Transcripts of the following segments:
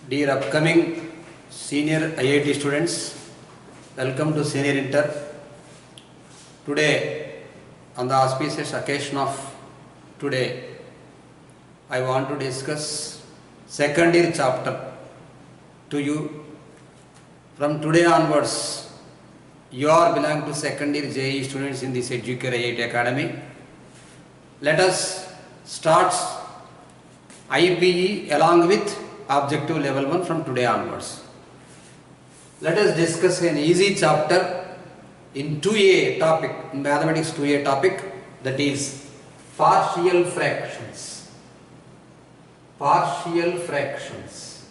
Dear upcoming senior IIT students, welcome to Senior Inter. Today, on the auspicious occasion of today, I want to discuss second year chapter to you. From today onwards, you are belong to second year JEE students in this Educare IIT Academy. Let us start IPE along with objective level 1 from today onwards. Let us discuss an easy chapter in 2A topic, in mathematics 2A topic, that is partial fractions. Partial fractions.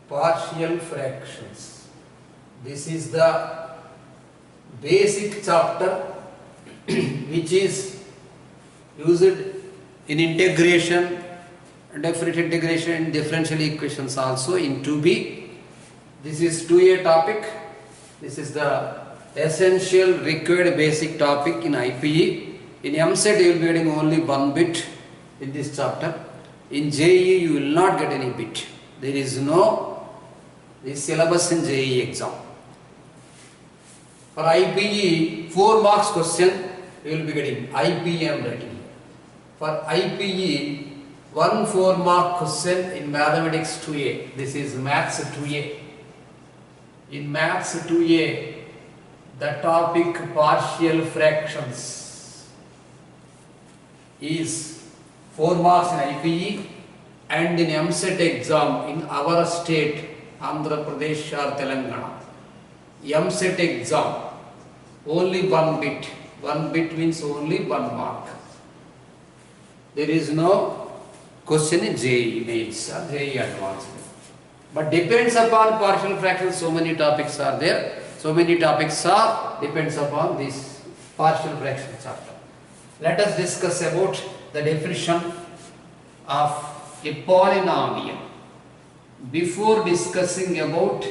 Partial fractions. This is the basic chapter which is used in integration, definite integration, differential equations also in 2B. This is 2A topic. This is the essential required basic topic in IPE. In MSET you will be getting only one bit in this chapter. In JEE you will not get any bit. There is no this syllabus in JEE exam. For IPE 4 marks question you will be getting. IPE I am writing. For IPE, 1 4-mark question in mathematics 2A. This is maths 2A. In maths 2A, the topic partial fractions is 4 marks in IPE, and in MSET exam in our state, Andhra Pradesh or Telangana. MSET exam, only 1 bit. 1 bit means only 1 mark. There is no question in JEE mains or JEE advanced. But depends upon partial fractions, so many topics are there. So many topics are depends upon this partial fraction chapter. Let us discuss about the definition of a polynomial. Before discussing about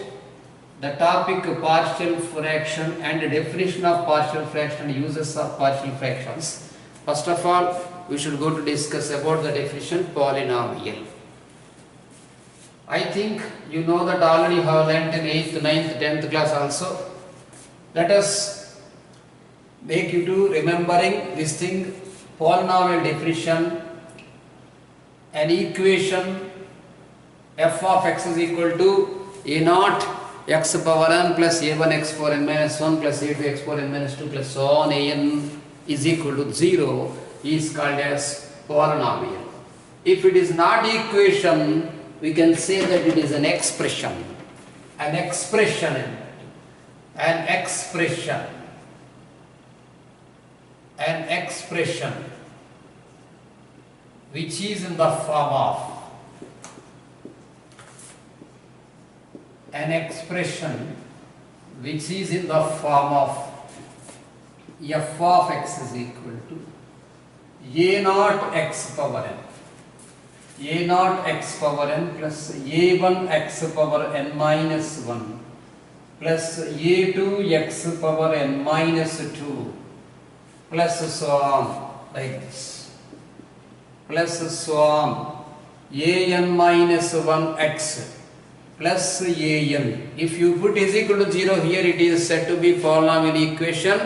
the topic partial fraction and the definition of partial fraction and uses of partial fractions, first of all, we should go to discuss about the definition polynomial. I think you know that already have learnt in 8th, 9th, 10th class also. Let us make you to remembering this thing, polynomial definition, an equation f of x is equal to a naught x power n plus a1 x power n minus 1 plus a2 x power n minus 2 plus so on an is equal to 0 is called as polynomial. If it is not equation, we can say that it is an expression. An expression. An expression. An expression which is in the form of an expression which is in the form of f of x is equal to a naught x power n. A naught x power n plus a1 x power n minus 1 plus a2 x power n minus 2 plus so on like this. Plus so on an minus 1 x plus an. If you put is equal to 0 here, it is said to be polynomial equation,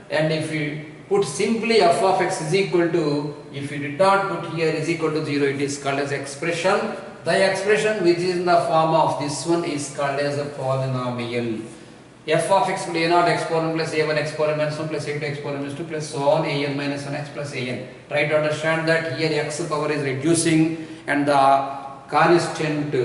and if you put simply f of x is equal to, if you did not put here is equal to 0, it is called as expression. The expression which is in the form of this one is called as a polynomial. F of x will a naught x power n plus a1 x power n minus 1 plus a2 x power n minus 2 plus so on an minus 1 x plus an. Try to understand that here x power is reducing and the constant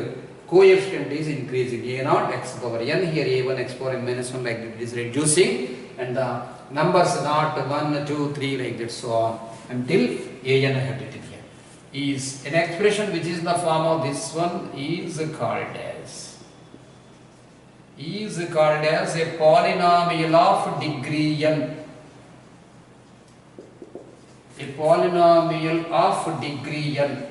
coefficient is increasing. A naught x power n, here a1 x power n minus 1 like that, it is reducing, and the numbers not 1, 2, 3 like that so on until an I have written here. Is an expression which is in the form of this one is called as a polynomial of degree n. A polynomial of degree n.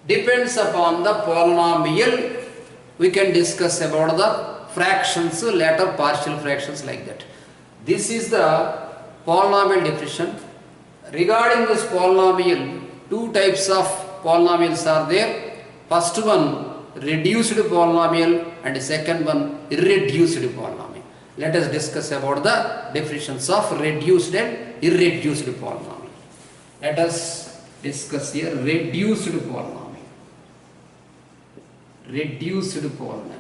Depends upon the polynomial, we can discuss about the fractions, later partial fractions like that. This is the polynomial definition. Regarding this polynomial, two types of polynomials are there. First one, reduced polynomial, and the second one, irreduced polynomial. Let us discuss about the definitions of reduced and irreduced polynomial. Let us discuss here reduced polynomial. Reduced polynomial.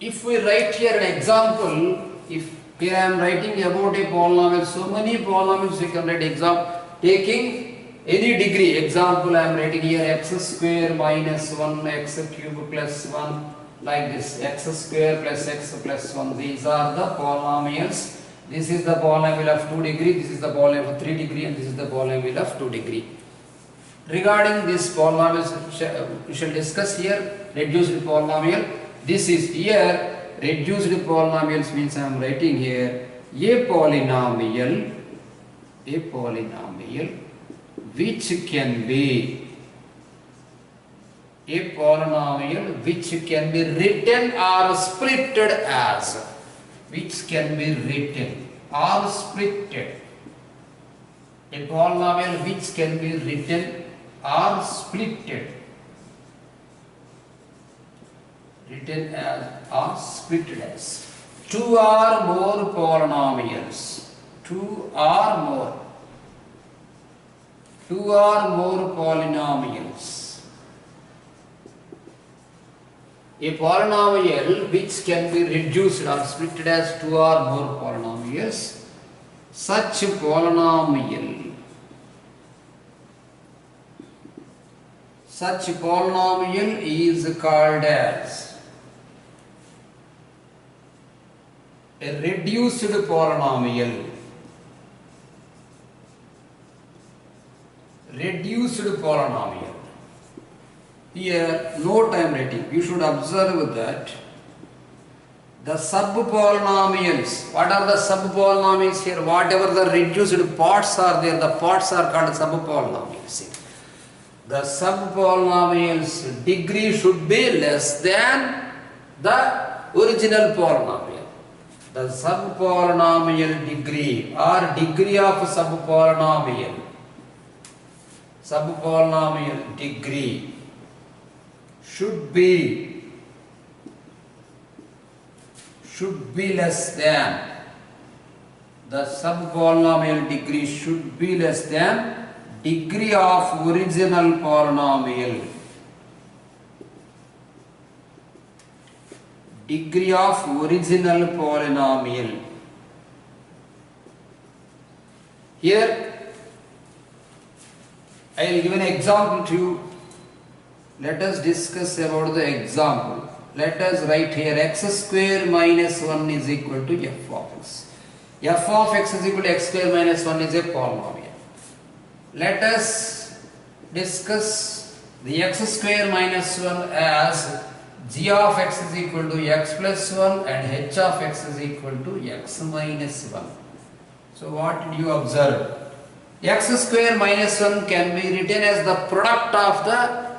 If we write here an example, if here I am writing about a polynomial, so many polynomials we can write example taking any degree. Example I am writing here x square minus 1 x cube plus 1, like this, x square plus x plus 1. These are the polynomials. This is the polynomial of 2 degree, this is the polynomial of 3 degree, and this is the polynomial of 2 degree. Regarding this polynomials, we shall discuss here reduced polynomial. This is here reduced polynomials means I am writing here a polynomial which can be written or splitted as, which can be written or splitted. A polynomial which can be written or splitted. Written as or splitted as. Two or more polynomials. Two or more polynomials. A polynomial which can be reduced or splitted as two or more polynomials. Such polynomial is called as a reduced polynomial. Reduced polynomial. Here, note I am writing. You should observe that the subpolynomials. What are the subpolynomials here? Whatever the reduced parts are there, the parts are called subpolynomials. The subpolynomial's degree should be less than the original polynomial. The subpolynomial degree or degree of subpolynomial degree should be less than, the subpolynomial degree should be less than degree of original polynomial. Degree of original polynomial. Here I will give an example to you. Let us discuss about the example. Let us write here x square minus 1 is equal to f of x. F of x is equal to x square minus 1 is a polynomial. Let us discuss the x square minus 1 as g of x is equal to x plus 1 and h of x is equal to x minus 1. So what did you observe? X square minus 1 can be written as the product of the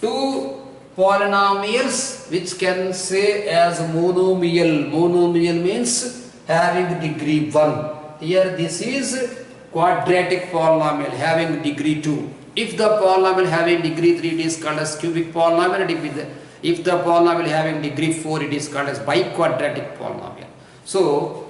two polynomials which can say as monomial. Monomial means having degree 1. Here this is quadratic polynomial having degree 2. If the polynomial having degree 3, it is called as cubic polynomial, and if the polynomial having degree 4, it is called as biquadratic polynomial. So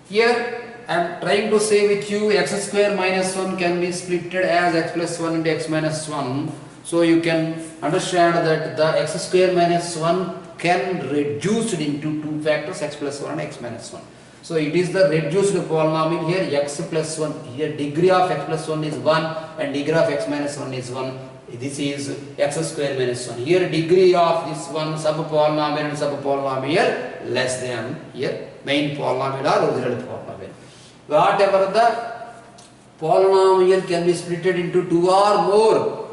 here I am trying to say with you x square minus 1 can be splitted as x plus 1 into x minus 1. So you can understand that the x square minus 1 can reduce into two factors, x plus 1 and x minus 1. So it is the reduced polynomial here, x plus 1. Here degree of x plus 1 is 1 and degree of x minus 1 is 1. This is x square minus 1. Here degree of this one subpolynomial and subpolynomial less than here main polynomial or original polynomial. Whatever the polynomial can be split into two or more,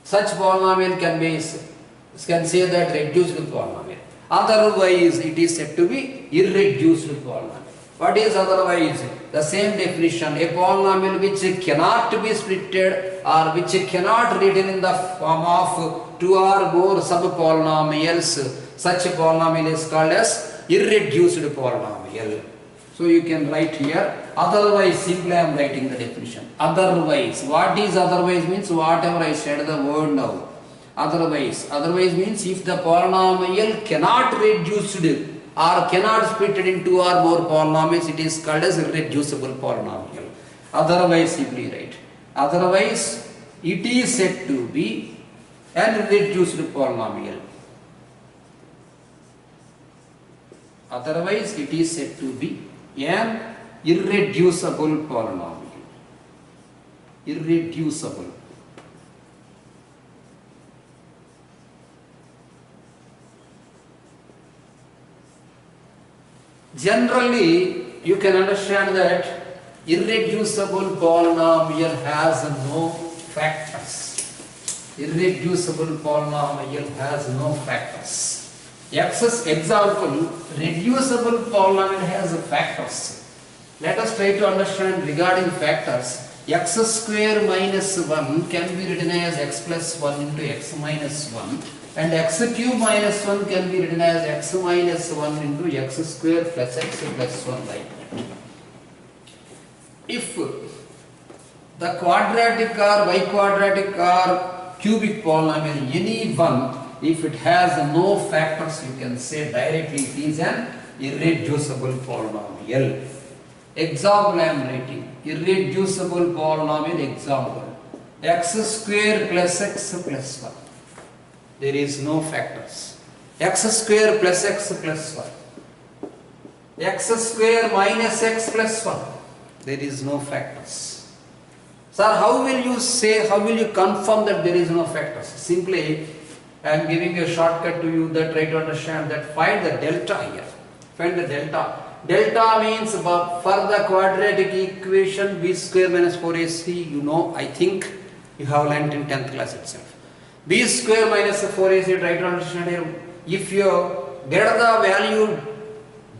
such polynomial can say that reduced polynomial. Otherwise, it is said to be irreduced polynomial. What is otherwise? The same definition. A polynomial which cannot be splitted or which cannot written in the form of two or more subpolynomials. Such a polynomial is called as irreduced polynomial. So you can write here, otherwise simply I am writing the definition. Otherwise, what is otherwise means whatever I said the word now. Otherwise means if the polynomial cannot reduced or cannot split into two or more polynomials, it is called as irreducible polynomial. Otherwise simply write. Otherwise it is said to be an irreduced polynomial. Otherwise it is said to be an irreducible polynomial. Irreducible. Generally, you can understand that irreducible polynomial has no factors. Irreducible polynomial has no factors. Example, reducible polynomial has factors. Let us try to understand regarding factors. X square minus 1 can be written as x plus 1 into x minus 1, and x cube minus 1 can be written as x minus 1 into x square plus x plus 1 like that. If the quadratic or biquadratic or cubic polynomial, any one, if it has no factors, you can say directly it is an irreducible polynomial. Example I am writing. Irreducible polynomial example. X square plus x plus 1. There is no factors. X square plus x plus 1. X square minus x plus 1. There is no factors. Sir, how will you confirm that there is no factors? Simply, I am giving a shortcut to you that try to understand that find the delta here. Find the delta. Delta means for the quadratic equation b square minus 4ac, you know, I think you have learnt in 10th class itself. B square minus 4ac, try to understand here. If you get the value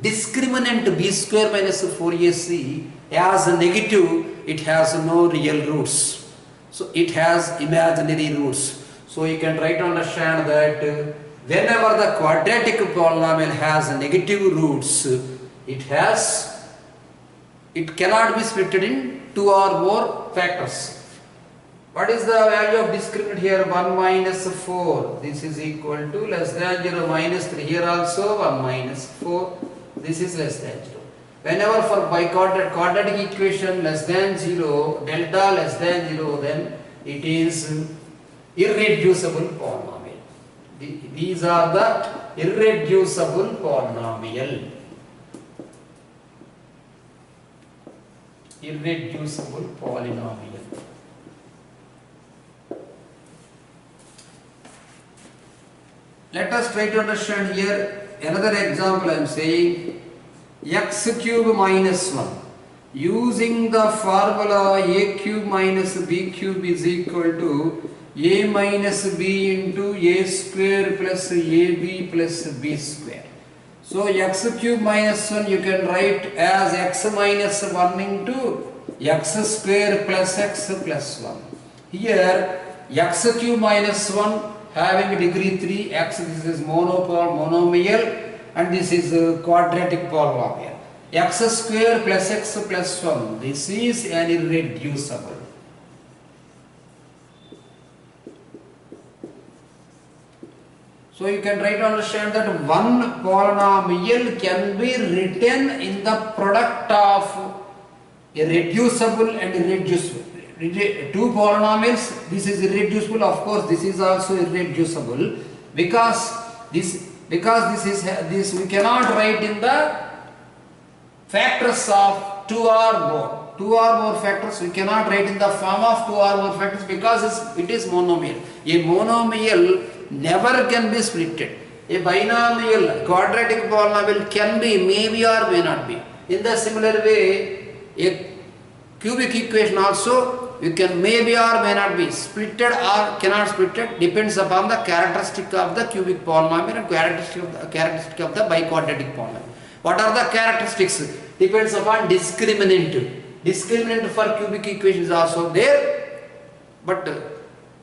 discriminant b square minus 4ac as a negative, it has no real roots. So it has imaginary roots. So you can try to understand that whenever the quadratic polynomial has negative roots, it cannot be split in two or more factors. What is the value of discriminant here? 1 minus 4. This is equal to less than 0 minus 3. Here also 1 minus 4. This is less than 0. Whenever for quadratic equation less than 0, delta less than 0, then it is irreducible polynomial. These are the irreducible polynomial. Irreducible polynomial. Let us try to understand here another example. I am saying x cube minus 1. Using the formula a cube minus b cube is equal to a minus b into a square plus ab plus b square. So x cube minus 1 you can write as x minus 1 into x square plus x plus 1. Here x cube minus 1 having degree 3, x, this is monomial, and this is quadratic polynomial. X square plus x plus 1, this is an irreducible. So you can try to understand that one polynomial can be written in the product of irreducible and irreducible. Two polynomials, this is irreducible, of course this is also irreducible, because this we cannot write in the factors of two or more factors. We cannot write in the form of two or more factors because it is monomial. A monomial never can be splitted. A binomial quadratic polynomial can be, maybe or may not be. In the similar way, a cubic equation also you can maybe or may not be splitted or cannot splitted, depends upon the characteristic of the cubic polynomial and characteristic of the biquadratic polynomial. What are the characteristics? Depends upon discriminant. Discriminant for cubic equation is also there, but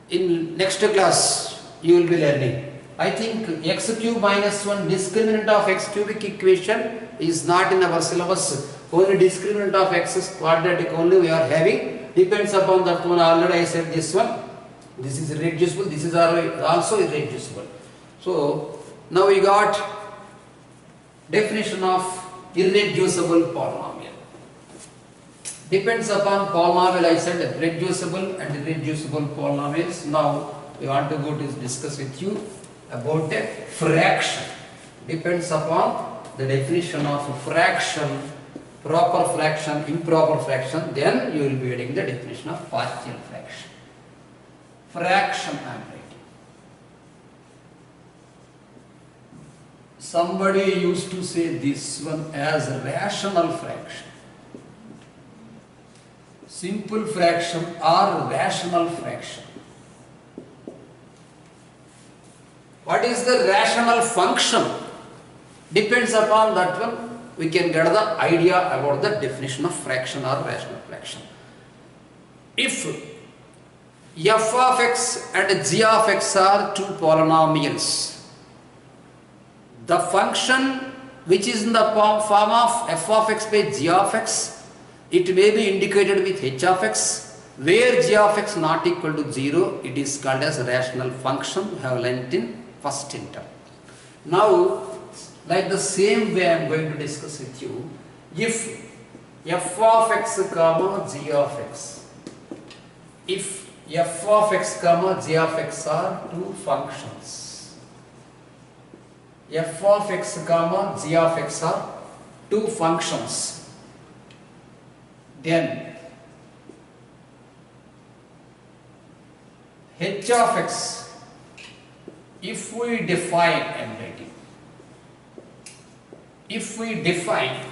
in next class you will be learning. I think x cube minus 1 discriminant of x cubic equation is not in our syllabus. Only discriminant of x is quadratic only we are having. Depends upon that one. Already I said this one. This is irreducible. This is also irreducible. So now we got definition of irreducible polynomial. Depends upon polynomial. I said reducible and irreducible polynomials. Now we want to go to discuss with you about a fraction. Depends upon the definition of a fraction, proper fraction, improper fraction, then you will be getting the definition of partial fraction. Fraction I am writing. Somebody used to say this one as rational fraction. Simple fraction or rational fraction. What is the rational function? Depends upon that one. We can get the idea about the definition of fraction or rational fraction. If f of x and g of x are two polynomials, the function which is in the form of f of x by g of x, it may be indicated with h of x, where g of x not equal to 0, it is called as rational function. We have learnt in first term. Now, like the same way I am going to discuss with you, if f of x comma g of x, if f of x comma g of x are two functions, f of x comma g of x are two functions, then h of x, if we define, I am writing, if we define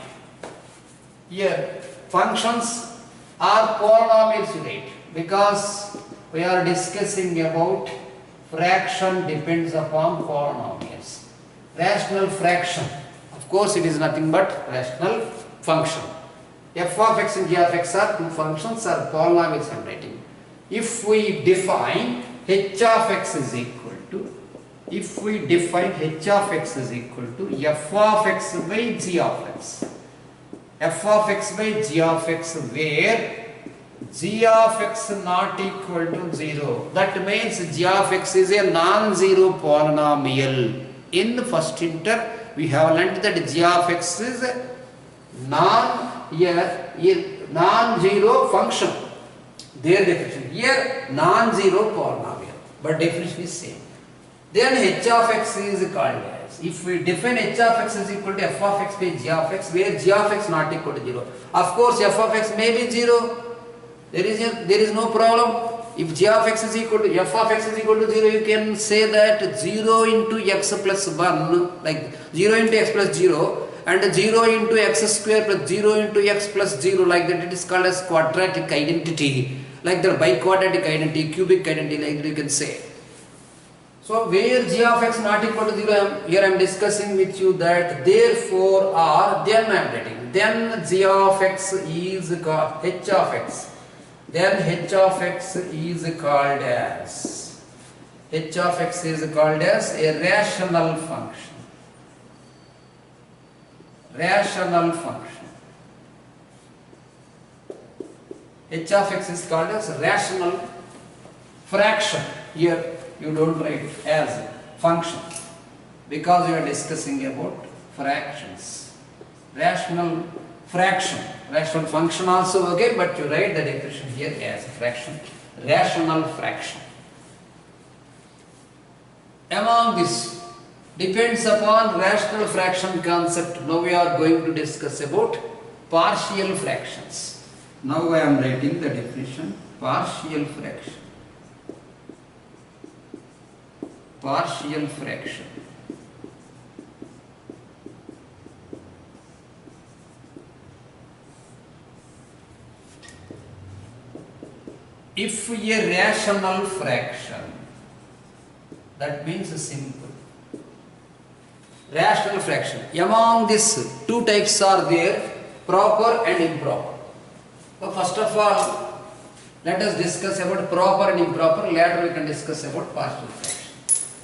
here functions are polynomials, right? Because we are discussing about fraction depends upon polynomials. Rational fraction, of course, it is nothing but rational function. F of x and g of x are two functions, are polynomials I am writing. If we define h of x is equal to, if we define h of x is equal to f of x by g of x, f of x by g of x, where g of x not equal to 0, that means g of x is a non-zero polynomial. In the first inter we have learnt that g of x is a non-zero function. Their definition here non-zero polynomial, but definition is same. Then h of x is called as, if we define h of x is equal to f of x by g of x, where g of x not equal to 0. Of course f of x may be 0, there is no problem. If g of x is equal to f of x is equal to 0, you can say that 0 into x plus 1, like 0 into x plus 0, and 0 into x square plus 0 into x plus 0, like that. It is called as quadratic identity, like the biquadratic identity, cubic identity, like that you can say. So where g of x not equal to 0, here I am discussing with you that therefore or then I am writing, then g of x is called h of x, then h of x is called as, h of x is called as a rational function. Rational function. H of x is called as rational fraction. Here you don't write as function because we are discussing about fractions. Rational fraction, rational function also okay, but you write the definition here as fraction, rational fraction. Among this, depends upon rational fraction concept. Now we are going to discuss about partial fractions. Now I am writing the definition, partial fraction. Partial fraction. If a rational fraction, that means simple. Rational fraction. Among these two types are there, proper and improper. So first of all, let us discuss about proper and improper. Later we can discuss about partial fraction.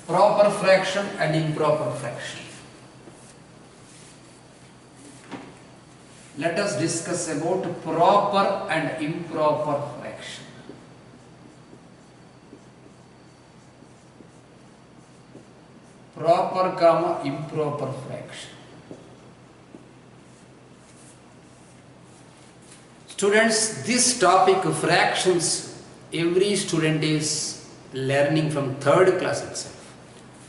proper fraction and improper fraction. Let us discuss about proper and improper fraction. Proper comma improper fraction. Students, this topic of fractions, every student is learning from third class itself.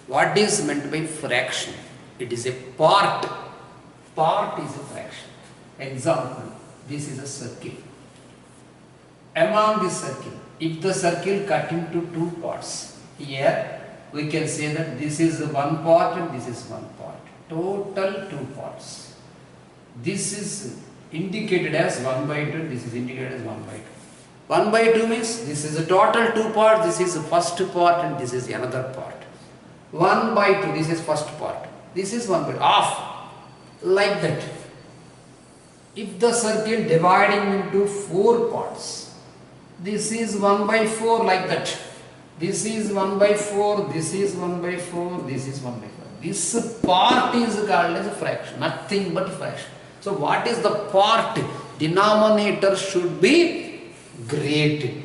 What is meant by fraction? It is a part. Part is a fraction. Example, this is a circle. Among this circle, if the circle cut into two parts, here we can say that this is one part and this is one part. Total two parts. This is indicated as 1 by 2, this is indicated as 1 by 2. 1 by 2 means this is a total two parts, this is the first part and this is another part. 1 by 2, this is first part. This is 1 by 2, half, like that. If the circle dividing into 4 parts, this is 1 by 4 like that. This is 1 by 4, this is 1 by 4, this is 1 by 4. This part is called as a fraction, nothing but fraction. So what is the part? Denominator should be greater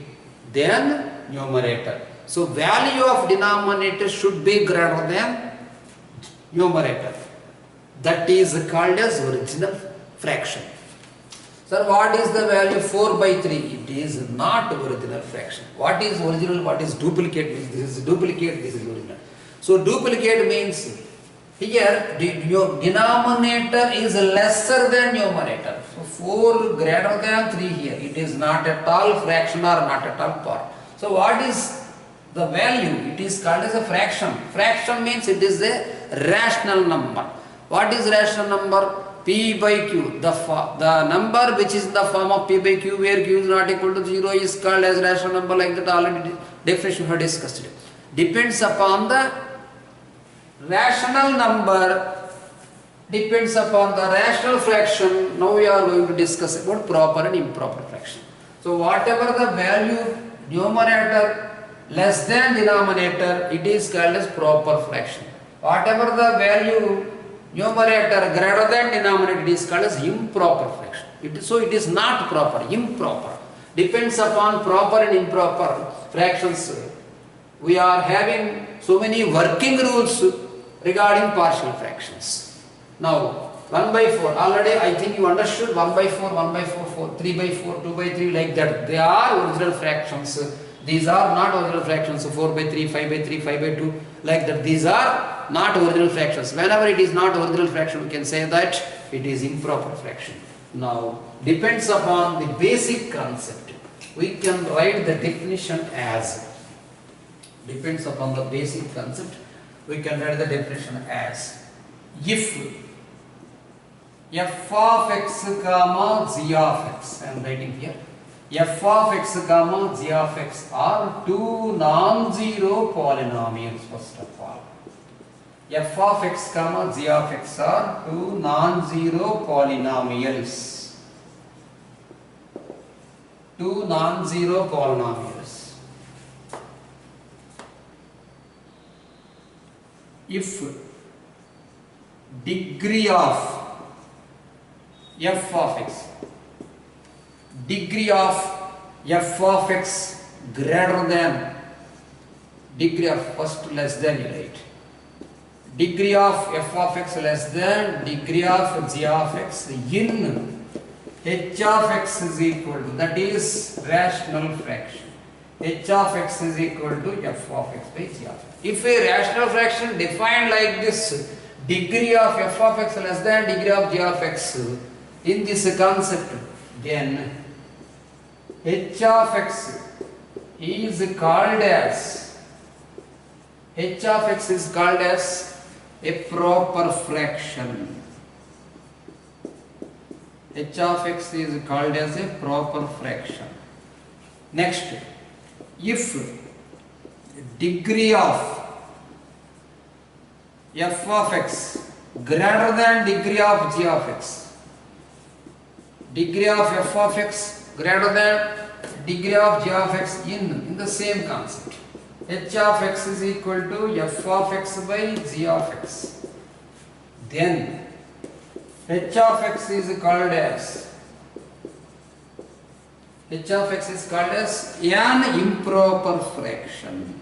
than numerator. So value of denominator should be greater than numerator. That is called as original fraction. Sir, what is the value 4 by 3? It is not original fraction. What is original? What is duplicate? This is duplicate, this is original. So duplicate means here denominator is lesser than numerator. So 4 greater than 3 here. It is not at all fraction or not at all part. So what is the value? It is called as a fraction. Fraction means it is a rational number. What is rational number? P by Q. The number which is in the form of P by Q, where Q is not equal to 0, is called as rational number, like that already definition we have discussed it. Depends upon the rational number, depends upon the rational fraction. Now we are going to discuss about proper and improper fraction. So whatever the value numerator less than denominator, it is called as proper fraction. Whatever the value numerator greater than denominator, it is called as improper fraction. So it is not proper, improper. Depends upon proper and improper fractions. We are having so many working rules regarding partial fractions. Now 1 by 4, already I think you understood 1 by 4, 1 by 4, 4, 3 by 4, 2 by 3, like that. They are original fractions. These are not original fractions. 4 by 3, 5 by 3, 5 by 2, like that. These are not original fractions. Whenever it is not original fraction, we can say that it is improper fraction. Now, depends upon the basic concept. We can write the definition as, depends upon the basic concept, we can write the definition as, if f of x comma g of x, I am writing here, f of x comma g of x are two non-zero polynomials. First of all, f of x comma g of x are two non-zero polynomials. Two non-zero polynomials. If degree of f of x, degree of f of x greater than, degree of first less than, right? Degree of f of x less than degree of g of x in h of x is equal to, that is rational fraction. H of x is equal to f of x by g of x. If a rational fraction defined like this, degree of f of x less than degree of g of x, in this concept, then h of x is called as, h of x is called as a proper fraction. H of x is called as a proper fraction. Next, if degree of f of x greater than degree of g of x, degree of f of x greater than degree of g of x in the same concept. h of x is equal to f of x by g of x. Then h of x is called as an improper fraction.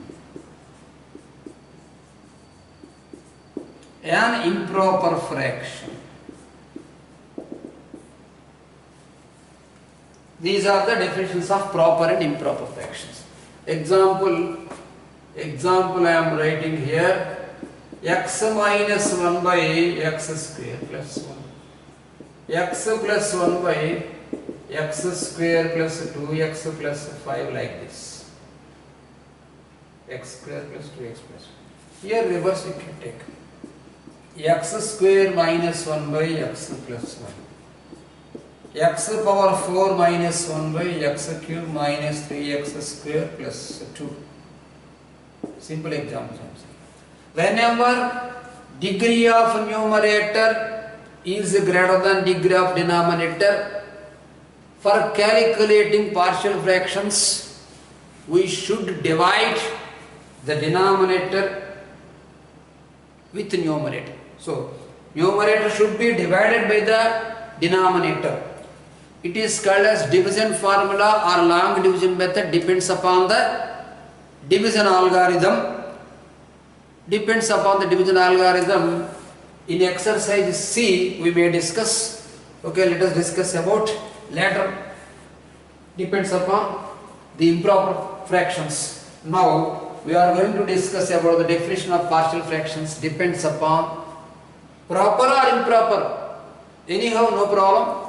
An improper fraction. These are the definitions of proper and improper fractions. Example I am writing here, x minus 1 by x square plus 1. X plus 1 by x square plus 2x plus 5, like this. X square plus 2x plus 5. Here reverse it can take. X square minus 1 by x plus 1. X power 4 minus 1 by x cube minus 3x square plus 2. Simple example. Whenever degree of numerator is greater than degree of denominator, for calculating partial fractions, we should divide the denominator with numerator. So, numerator should be divided by the denominator. It is called as division formula or long division method, depends upon the division algorithm. In exercise C we may discuss. Okay, let us discuss about later. Depends upon the improper fractions. Now we are going to discuss about the definition of partial fractions. Depends upon proper or improper. Anyhow, no problem.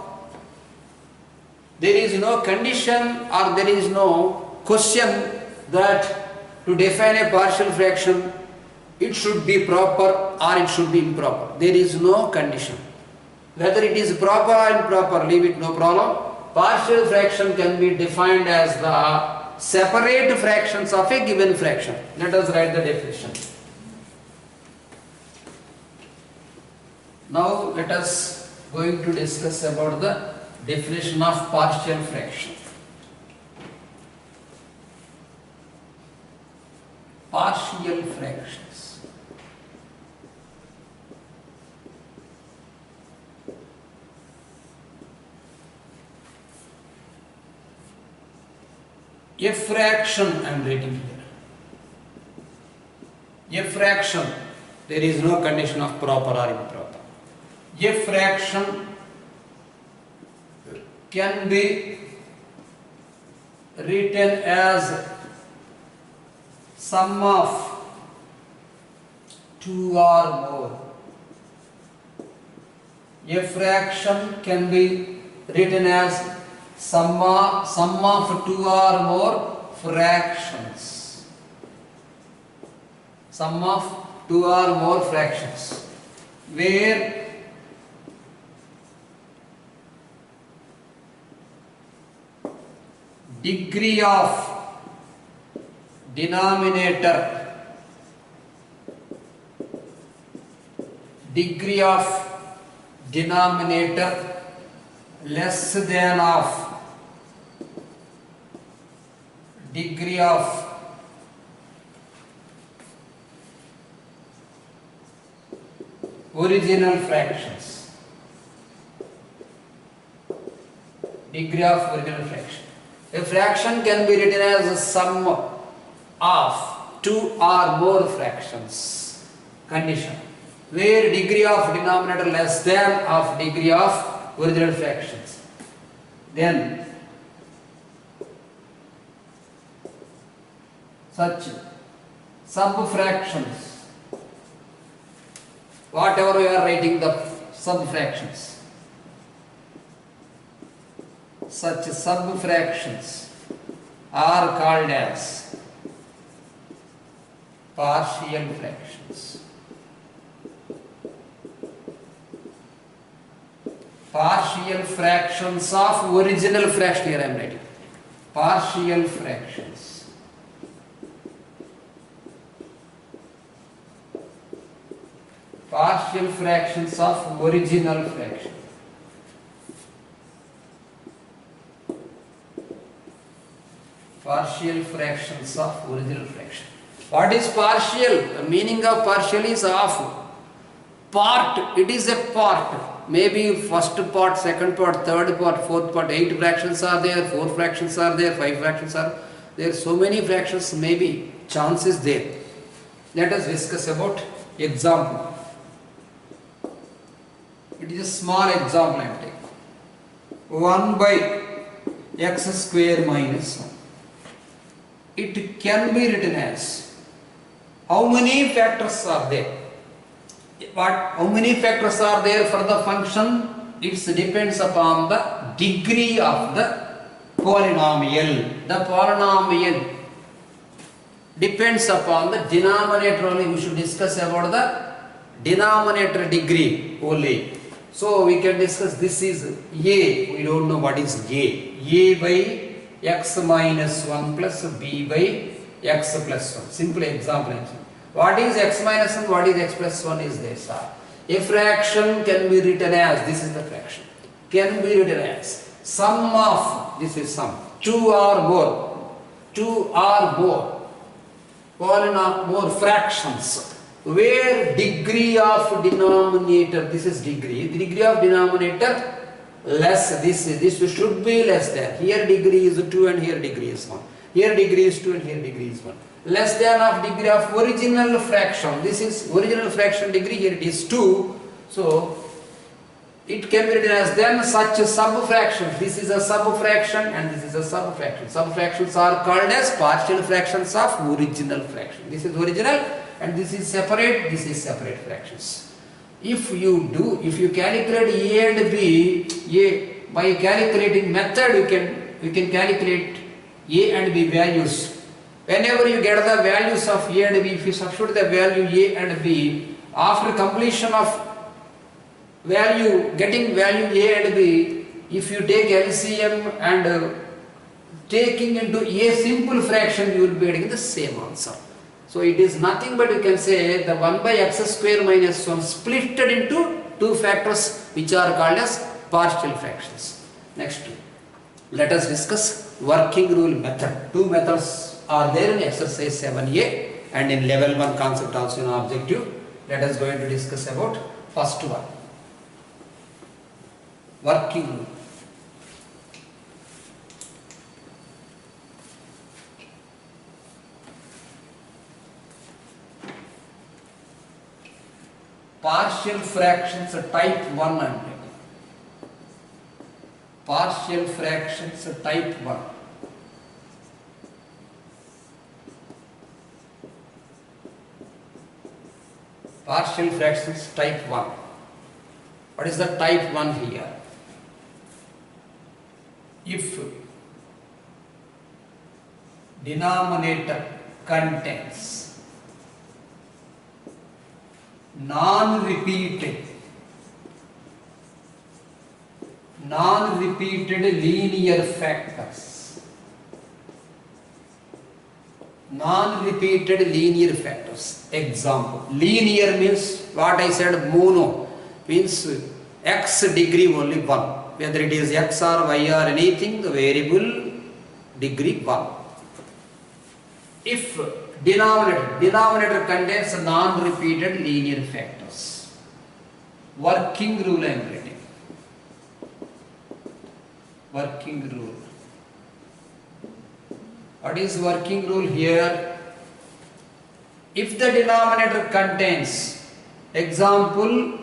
There is no condition or there is no question that to define a partial fraction it should be proper or it should be improper. There is no condition. Whether it is proper or improper, leave it, no problem. Partial fraction can be defined as the separate fractions of a given fraction. Let us write the definition. Now let us going to discuss about the definition of partial fraction. Partial fractions. A fraction, I am writing here. A fraction, there is no condition of proper or improper. A fraction can be written as sum of two or more. A fraction can be written as sum of two or more fractions. Sum of two or more fractions, where degree of denominator less than of degree of original fractions. Degree of original fraction. A fraction can be written as a sum of two or more fractions. Condition. Where degree of denominator less than of degree of original fractions. Then such subfractions, whatever we are writing the subfractions, such subfractions are called as partial fractions. Partial fractions of original fraction, here I am writing. Partial fractions. Partial fractions of original fraction. Partial fractions of original fraction. What is partial? The meaning of partial is half. Part, it is a part. Maybe first part, second part, third part, fourth part, 8 fractions are there, 4 fractions are there, 5 fractions are there. So many fractions, maybe chance is there. Let us discuss about example. It is a small example I am taking. 1 by x square minus 1. It can be written as, how many factors are there? How many factors are there for the function? It depends upon the degree of the polynomial. The polynomial depends upon the denominator only. We should discuss about the denominator degree only. So we can discuss, this is a, we don't know what is a by x minus 1 plus b by x plus 1. Simple example. What is x minus 1, what is x plus 1 is this. A fraction can be written as, this is the fraction, can be written as sum of, this is sum, 2 or more fractions where degree of denominator, this is degree of denominator less, this should be less than, here degree is 2 and here degree is 1, here degree is 2 and here degree is 1, less than of degree of original fraction, this is original fraction degree, here it is 2, so it can be written as then such subfractions, this is a subfraction and this is a subfraction. Subfractions are called as partial fractions of original fraction. This is original and this is separate fractions. If you calculate a and b, by calculating method you can calculate a and b values. Whenever you get the values of a and b, if you substitute the value a and b, after completion of getting value a and b, if you take LCM and taking into a simple fraction, you will be getting the same answer. So it is nothing but you can say the 1 by x square minus 1 splitted into 2 factors which are called as partial fractions. Next, let us discuss working rule method. 2 methods are there in exercise 7a and in level 1 concept also in objective. Let us going to discuss about first one. Working rule. Partial fractions type 1 and partial fractions type 1. Partial fractions type 1. What is the type 1 here? If denominator contains non-repeated linear factors. Non-repeated linear factors. Example, linear means what I said, mono means x degree only 1. Whether it is x or y or anything, the variable degree 1. If denominator contains non-repeated linear factors. Working rule I am writing. Working rule. What is working rule here? If the denominator contains, example,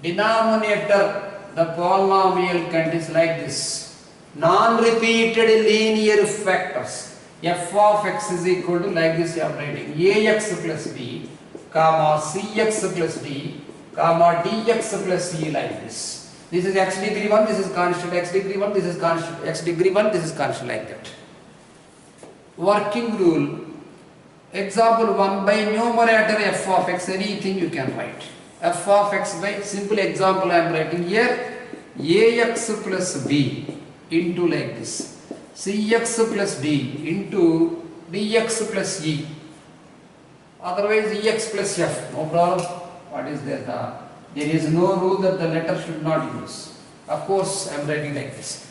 denominator, the polynomial contains like this, non-repeated linear factors. F of x is equal to, like this I am writing, ax plus b, comma cx plus d, comma dx plus c, like this. This is x degree 1, this is constant, x degree 1, this is constant, x degree 1, this is constant, like that. Working rule, example 1 by numerator f of x, anything you can write. F of x by, simple example I am writing here, ax plus b into like this. Cx plus d into dx plus e, otherwise ex plus f, no problem. What is there? There is no rule that the letter should not use. Of course, I am writing like this,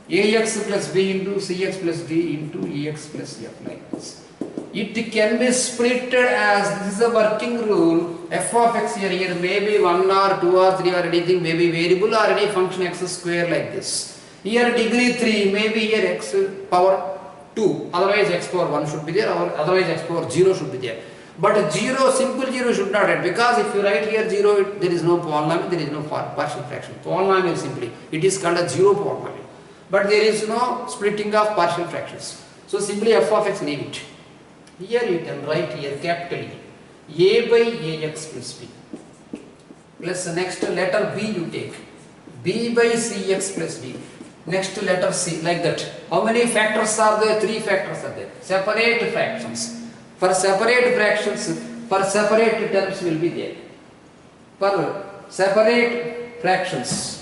ax plus b into cx plus d into ex plus f, like this. it can be split as, this is a working rule, f of x here maybe 1 or 2 or 3 or anything, maybe variable or any function x square like this. Here degree 3, maybe here x power 2, otherwise x power 1 should be there, or otherwise x power 0 should be there. But 0, simple 0 should not write, because if you write here 0, there is no polynomial, there is no partial fraction. Polynomial simply, it is called a 0 polynomial. But there is no splitting of partial fractions. So simply f of x, leave it. Here you can write here capital E, a by ax plus b. Plus next letter b you take, b by cx plus d. Next letter c, like that. How many factors are there? 3 factors are there. Separate fractions. For separate fractions, for separate terms will be there. For separate fractions.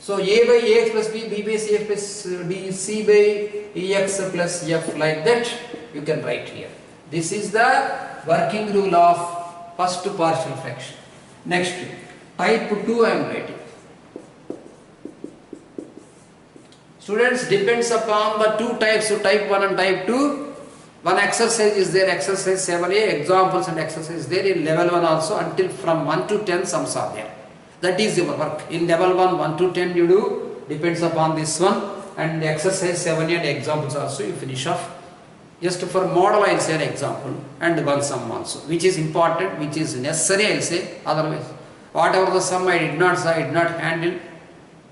So a by ax plus b, b by cx plus d, c by ex plus f, like that you can write here. This is the working rule of first partial fraction. Next, type 2 I am writing. Students, depends upon the two types, so type 1 and type 2. One exercise is there, exercise 7a, examples and exercise there in level 1 also, until from 1 to 10 sums are there. That is your work. In level 1 to 10 you do, depends upon this one, and the exercise 7a and examples also you finish off. Just for model I will say an example and one sum also, which is important, which is necessary I will say, otherwise whatever the sum I did not handle,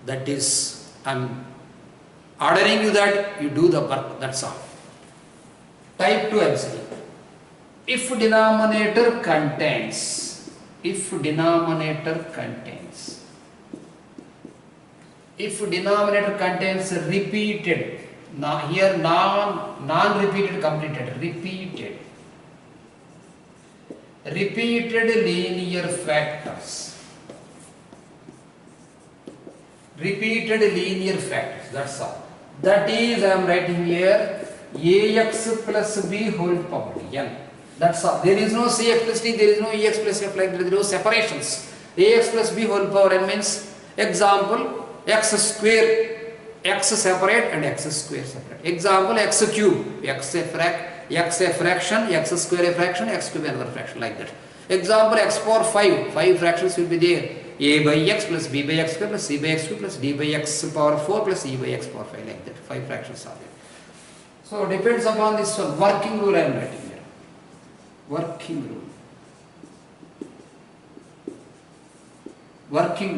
that is, I am ordering you that you do the work, that's all. Type 2 I am saying, if denominator contains repeated, now here non-repeated completed, repeated linear factors, that's all. That is, I am writing here ax plus b whole power n. That's all. There is no cx plus d, there is no ex plus f, like there is no separations. Ax plus b whole power n means, example, x square, x separate and x square separate. Example, x cube, x a fraction, x square a fraction, x cube another fraction, like that. Example, x power 5 fractions will be there. A by x plus b by x square plus c by x cube plus d by x power 4 plus e by x power 5, like that. 5 fractions are there. So depends upon this one. Working rule I am writing here. Working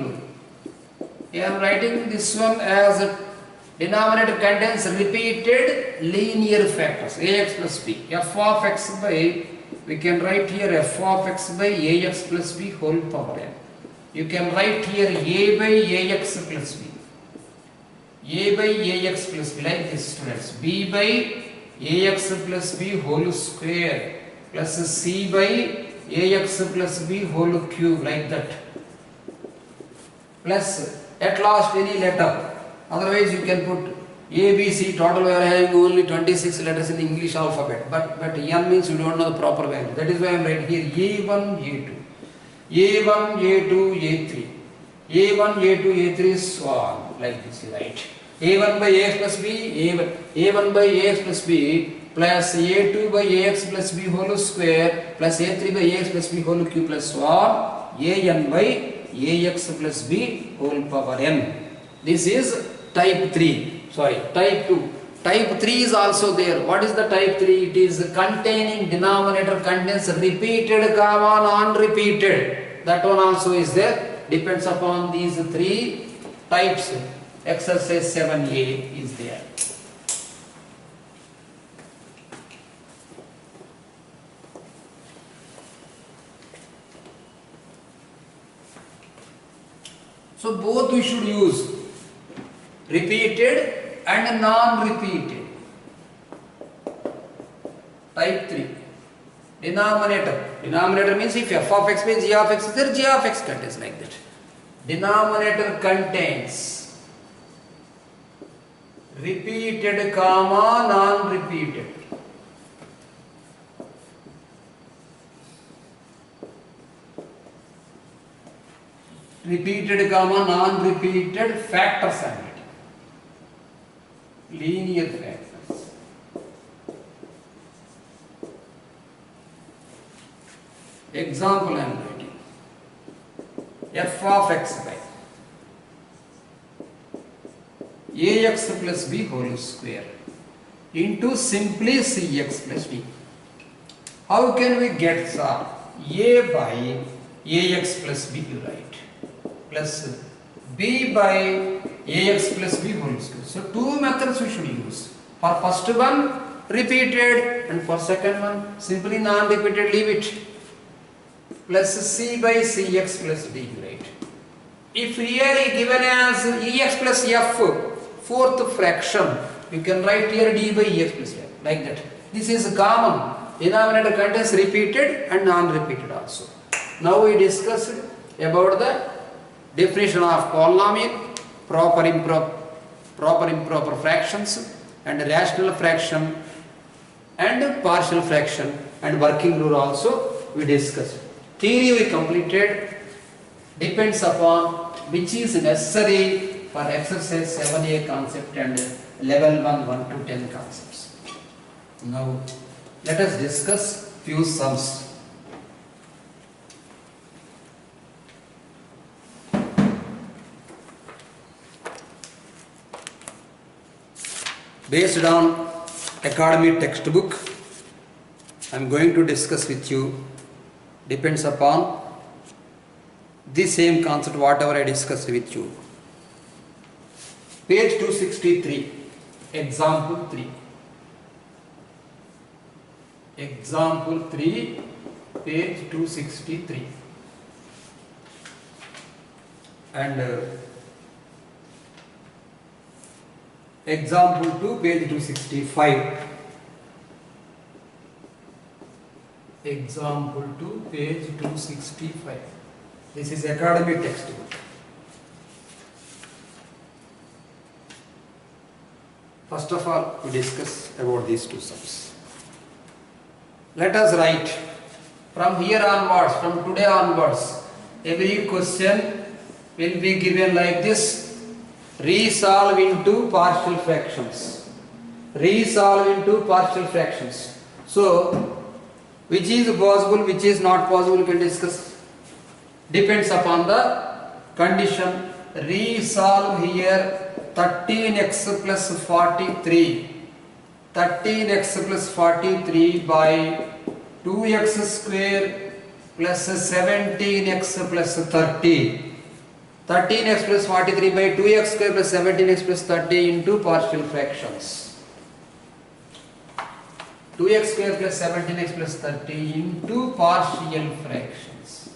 rule. I am writing this one as a denominator contains repeated linear factors, ax plus b. F of x by, we can write here f of x by ax plus b whole power n. You can write here a by ax plus b. A by ax plus b, like this, students. B by ax plus b whole square plus c by ax plus b whole cube, like that. Plus at last any letter. Otherwise you can put A, B, C, total we are having only 26 letters in the English alphabet. But n means you don't know the proper value. That is why I am writing here A1, A2. A1, A2, A3. A1, A2, A3 so on, like this, right? A1 by ax plus b, A1 by ax plus b plus A2 by ax plus b whole square plus A3 by ax plus b whole cube plus so on, An by ax plus b whole power n. This is type 3, type 2. Type 3 is also there. What is the type 3? It is containing, denominator contains repeated, non-repeated. That one also is there. Depends upon these 3 types. Exercise 7a is there. So both we should use, repeated and non-repeated. Type 3. Denominator means if f of x by g of x is there, g of x contains, like that. Denominator contains repeated, non-repeated. Repeated, non-repeated factors are written. Linear factors. Example I am writing. F of x by ax plus b whole square into simply cx plus d. How can we get sir? A by ax plus b you write, plus b by ax plus b whole square. So two methods we should use. For first one repeated, and for second one simply non-repeated, leave it. Plus c by cx plus d, right? If here given as ex plus f, fourth fraction, you can write here d by ex plus f, like that. This is common. Denominator contains repeated and non-repeated also. Now we discussed about the definition of polynomial, proper improper fractions, and rational fraction, and partial fraction, and working rule also we discussed. Theory we completed, depends upon which is necessary for exercise 7a concept and level 1 to 10 concepts. Now let us discuss few sums. Based on academic textbook, I am going to discuss with you, depends upon the same concept whatever I discussed with you. Page 263, example 3. Example 3, page 263. And example 2, page 265. Example 2, page 265. This is academic textbook. First of all, we discuss about these two sums. Let us write from here onwards, from today onwards, every question will be given like this: resolve into partial fractions. Resolve into partial fractions. So, which is possible, which is not possible, we can discuss. Depends upon the condition. Resolve here 13x plus 43. 13x plus 43 by 2x square plus 17x plus 30. 13x plus 43 by 2x square plus 17x plus 30 into partial fractions. 2x square plus 17x plus 30 into partial fractions.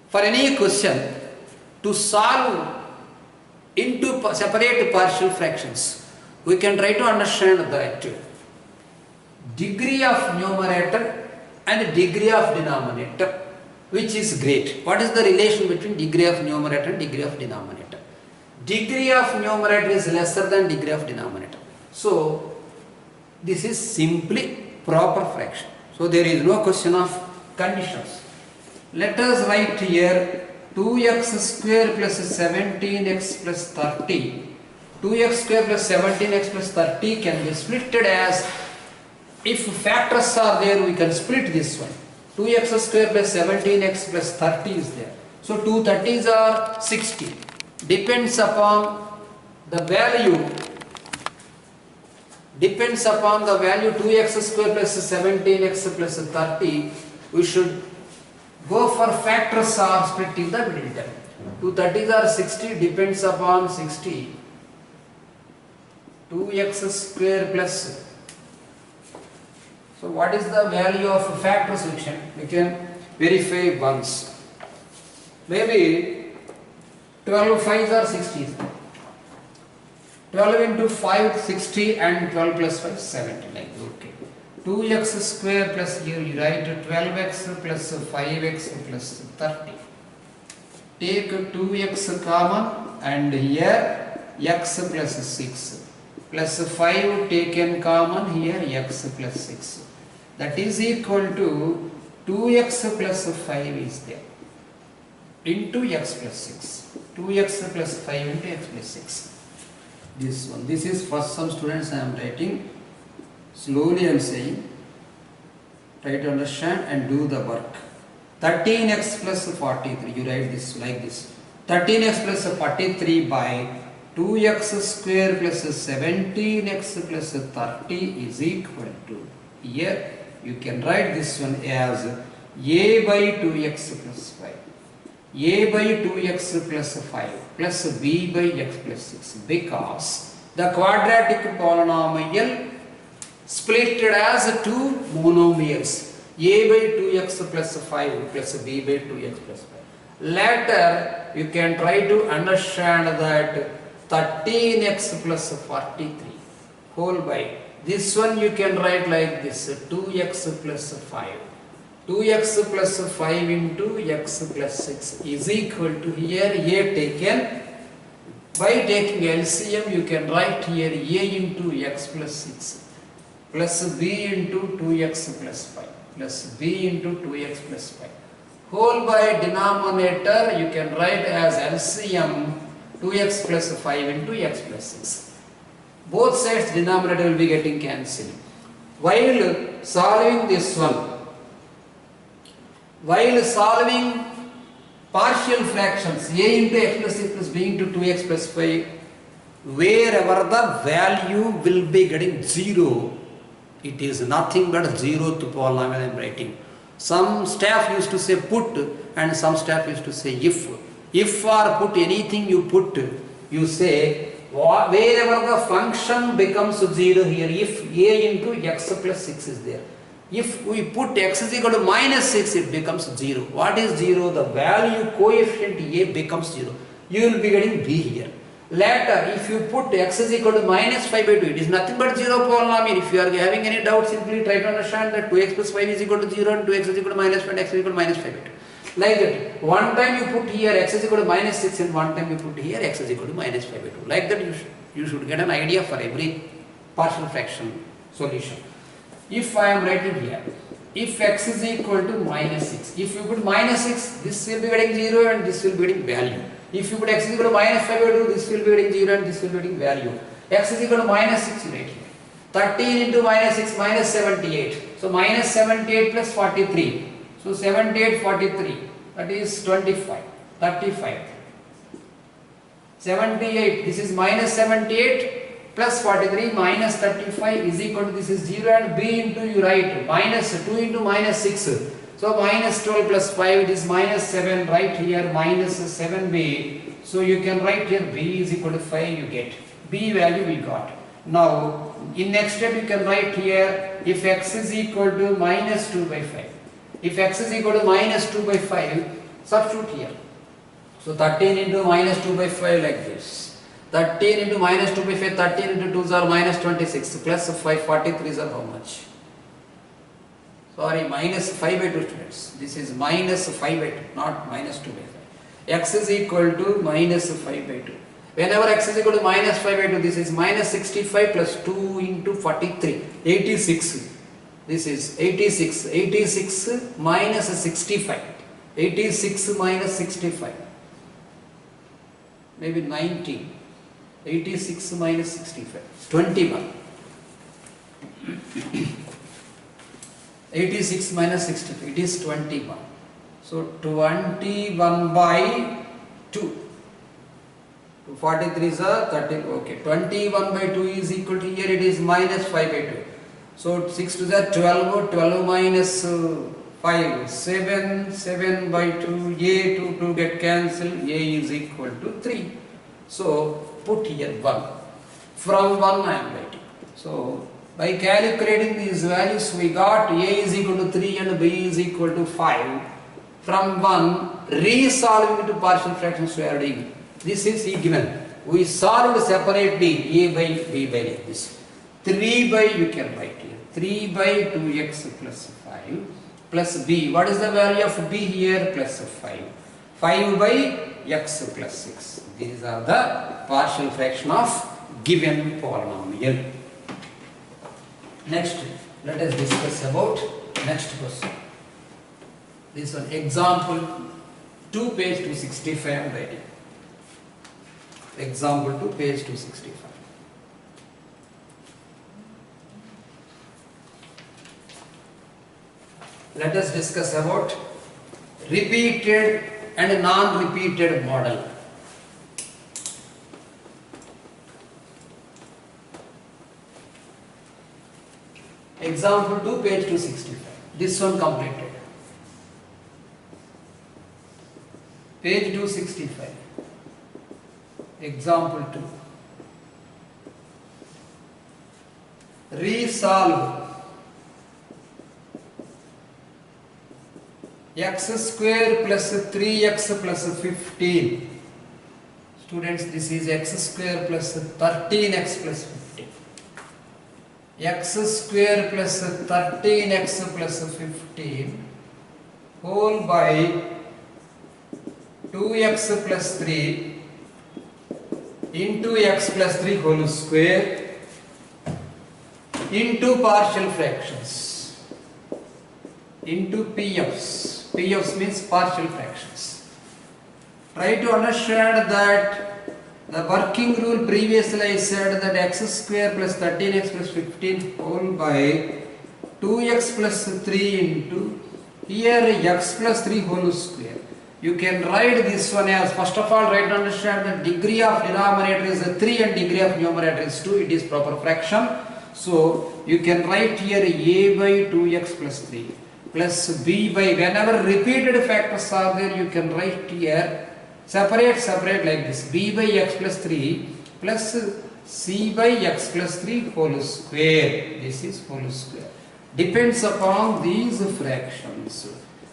For any question, to solve into separate partial fractions, we can try to understand that degree of numerator and degree of denominator, which is great. What is the relation between degree of numerator and degree of denominator? Degree of numerator is lesser than degree of denominator. So, this is simply proper fraction. So, there is no question of conditions. Let us write here 2x square plus 17x plus 30. 2x square plus 17x plus 30 can be splitted as, if factors are there, we can split this one. 2x square plus 17x plus 30 is there. So 2 30s are 60. Depends upon the value. Depends upon the value 2x square plus 17x plus 30. We should go for factors or splitting the middle term. 2 30s are 60. Depends upon 60. 2x square plus. So what is the value of factor selection? We can verify once. Maybe 12 5s are 60. 12 into 5 60 and 12 plus 5 70, like okay. 2x square plus, here you write 12x plus 5x plus 30. Take 2x common and here x plus 6 plus 5 taken common, here x plus 6. That is equal to 2x plus 5 is there into x plus 6. 2x plus 5 into x plus 6. this one. This is first some students I am writing. Slowly I am saying. Try to understand and do the work. 13x plus 43. You write this like this. 13x plus 43 by 2x square plus 17x plus 30 is equal to. Here you can write this one as a by 2x plus 5. A by 2x plus 5 plus b by x plus 6, because the quadratic polynomial split as two monomials, a by 2x plus 5 plus b by 2x plus 5. Later you can try to understand that 13x plus 43 whole by, this one you can write like this, 2x plus 5. 2x plus 5 into x plus 6 is equal to, here a taken, by taking LCM you can write here a into x plus 6 plus b into 2x plus 5 plus b into 2x plus 5. Whole by denominator you can write as LCM 2x plus 5 into x plus 6. Both sides denominator will be getting cancelled. While solving this one, while solving partial fractions a into x plus 6 plus b into 2x plus 5, wherever the value will be getting 0, it is nothing but 0th polynomial I am writing. Some staff used to say put and some staff used to say if. If or put, anything you put, you say wherever the function becomes 0 here, if a into x plus 6 is there. If we put x is equal to minus 6, it becomes 0. What is 0? The value coefficient a becomes 0. You will be getting b here. Later, if you put x is equal to minus 5 by 2, it is nothing but 0 polynomial. If you are having any doubt, simply try to understand that 2x plus 5 is equal to 0 and 2x is equal to minus 5 and x is equal to minus 5 by 2. Like that. One time you put here x is equal to minus 6 and one time you put here x is equal to minus 5 by 2. Like that you should get an idea for every partial fraction solution. If I am writing here, if x is equal to minus 6, if you put minus 6, this will be getting 0 and this will be getting value. If you put x is equal to minus 5 by 2, this will be getting 0 and this will be getting value. X is equal to minus 6, you write here. 13 into minus 6, minus 78. So minus 78 plus 43. So 78, 43, that is 25, 35. 78, this is minus 78 plus 43 minus 35 is equal to, this is 0 and b into, you write minus 2 into minus 6. So minus 12 plus 5, it is minus 7, right here minus 7b. So you can write here b is equal to 5, you get. B value we got. Now in next step you can write here, if x is equal to minus 2 by 5. If x is equal to minus 2 by 5, substitute here. So 13 into minus 2 by 5 like this. 13 into minus 2 by 5, 13 into 2s are minus 26, plus 5, 43s are how much? Sorry, minus 5 by 2 students. This is minus 5 by 2, not minus 2 by 5. X is equal to minus 5 by 2. Whenever x is equal to minus 5 by 2, this is minus 65 plus 2 into 43, 86. This is 86, 86 minus 65, 86 minus 65, maybe 19, 86 minus 65, 21, 86 minus 65, it is 21, so 21 by 2, 43 is a 30, okay, 21 by 2 is equal to, here it is minus 5 by 2. So 6 to the 12, 12 minus 5, 7, 7 by 2, a 2 get cancelled, a is equal to 3. So put here 1. From 1 I am writing. So by calculating these values we got a is equal to 3 and b is equal to 5. From 1, resolving into partial fractions we are doing. This is given. We solved separately a by b by like this. 3 by, you can write here, 3 by 2x plus 5 plus b. What is the value of b here? Plus 5. 5 by x plus 6. These are the partial fraction of given polynomial. Next, let us discuss about next question. This one, example 2, page 265 I am writing. Example 2, page 265. let us discuss about repeated and non-repeated model. Example 2, page 265. This one completed. Page 265. Example 2. Resolve x square plus 3x plus 15. Students, this is x square plus 13x plus 15. X square plus 13x plus 15 whole by 2x plus 3 into x plus 3 whole square into partial fractions into PFs. PFs means partial fractions. Try to understand that the working rule previously I said that x square plus 13x plus 15 whole by 2x plus 3 into here x plus 3 whole square. You can write this one as, first of all, try to understand the degree of denominator is 3 and degree of numerator is 2. It is proper fraction. So you can write here a by 2x plus 3 plus b by, whenever repeated factors are there, you can write here separate like this, b by x plus 3 plus c by x plus 3 whole square. This is whole square. Depends upon these fractions.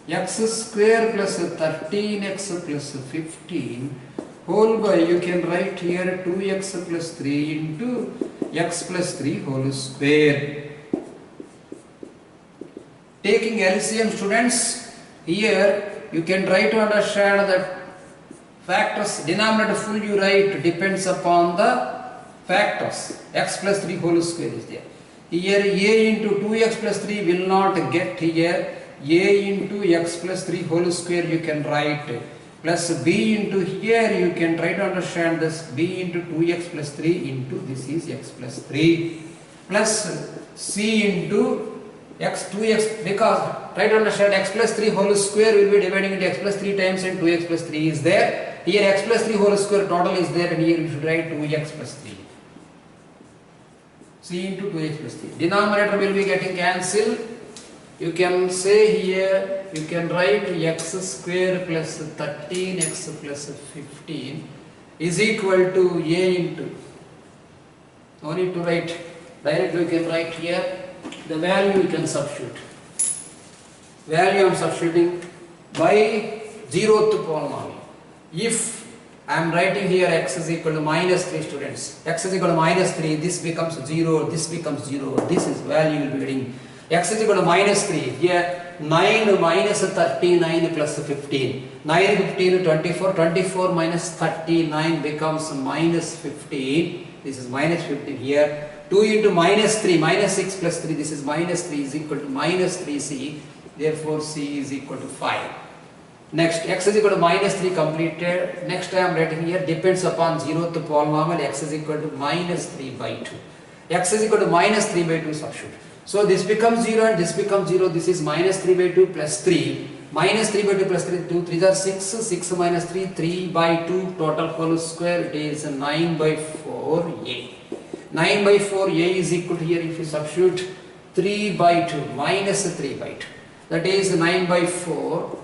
X square plus 13x plus 15 whole by, you can write here 2x plus 3 into x plus 3 whole square. Taking LCM, students, here you can try to understand that factors, denominator full you write depends upon the factors. X plus 3 whole square is there. Here a into 2x plus 3 will not get here. A into x plus 3 whole square you can write plus b into, here you can try to understand this, b into 2x plus 3 into this is x plus 3 plus c into x 2x, because try to understand x plus 3 whole square will be dividing into x plus 3 times and 2x plus 3 is there. Here x plus 3 whole square total is there, and here you should write 2x plus 3. C into 2x plus 3. Denominator will be getting cancelled. You can say here, you can write x square plus 13x plus 15 is equal to a into, no need to write, directly you can write here the value you can substitute. Value I am substituting by 0th polynomial. If I am writing here x is equal to minus 3, students, x is equal to minus 3, this becomes 0, this becomes 0, this is value you will be getting. X is equal to minus 3, here 9 minus 39 plus 15, 9 15 24, 24 minus 39 becomes minus 15, this is minus 15 here. 2 into minus 3, minus 6 plus 3, this is minus 3 is equal to minus 3c, therefore c is equal to 5. Next, x is equal to minus 3 completed. Next I am writing here depends upon 0th polynomial, x is equal to minus 3 by 2. X is equal to minus 3 by 2 substitute. So this becomes 0 and this becomes 0, this is minus 3 by 2 plus 3. Minus 3 by 2 plus 3, 2 3 are 6, 6 minus 3, 3 by 2 total whole square, it is 9 by 4 a. 9 by 4 a is equal to, here if you substitute 3 by 2 minus 3 by 2, that is 9 by 4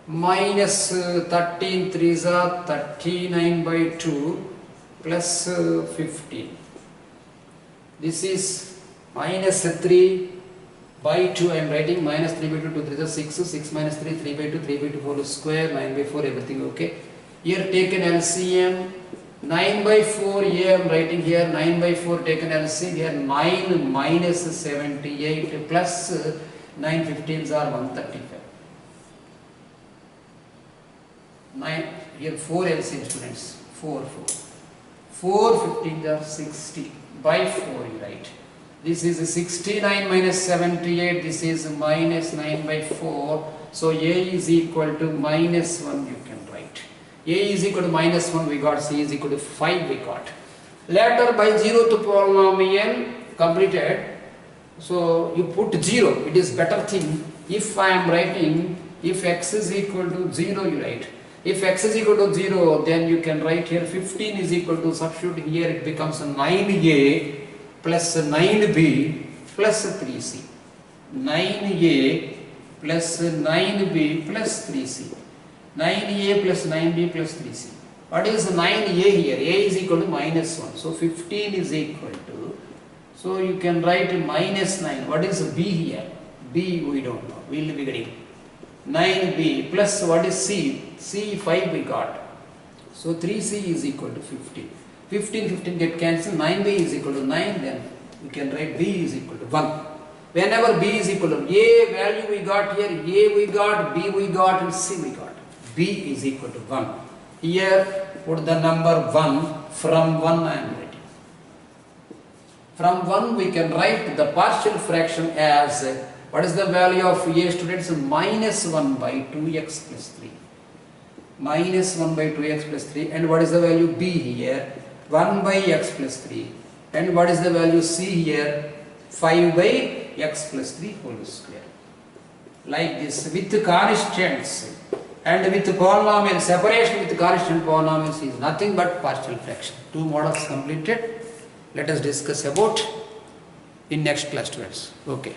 minus 13 3s are 39 by 2 plus 15. This is minus 3 by 2, I am writing minus 3 by 2, 2 3s are 6, 6 minus 3, 3 by 2, 3 by 2 whole square, 9 by 4, everything okay. Here taken LCM, 9 by 4 a I am writing here, 9 by 4 taken LCM, here 9 minus 78 plus 9 15s are 135. 9, here 4 LCM, students, 4 15s are 60, by 4 you write. This is 69 minus 78, this is minus 9 by 4, so a is equal to minus 1 you can write. A is equal to minus 1 we got, C is equal to 5 we got. Later by 0th polynomial completed, So you put 0, it is better thing. If I am writing, if x is equal to 0, you write. If x is equal to 0, then you can write here 15 is equal to, substitute here, it becomes 9a plus 9b plus 3c. 9a plus 9b plus 3c. 9a plus 9b plus 3c. What is 9a here? A is equal to minus 1. So 15 is equal to, so you can write minus 9. What is b here? B we don't know. We will be getting 9b plus what is c? C 5 we got. So 3c is equal to 15. 15 get cancelled. 9b is equal to 9. Then we can write b is equal to 1. Whenever b is equal to a value we got here, a we got, b we got, and c we got. B is equal to 1. Here put the number 1. From 1 I am writing. From 1 we can write the partial fraction as, what is the value of a, students? Minus 1 by 2x plus 3. Minus 1 by 2x plus 3. And what is the value b here? 1 by x plus 3. And what is the value c here? 5 by x plus 3 whole square. Like this, with constants and with polynomials. Separation with constant polynomials is nothing but partial fraction. 2 models completed. Let us discuss about in next class, students. Okay.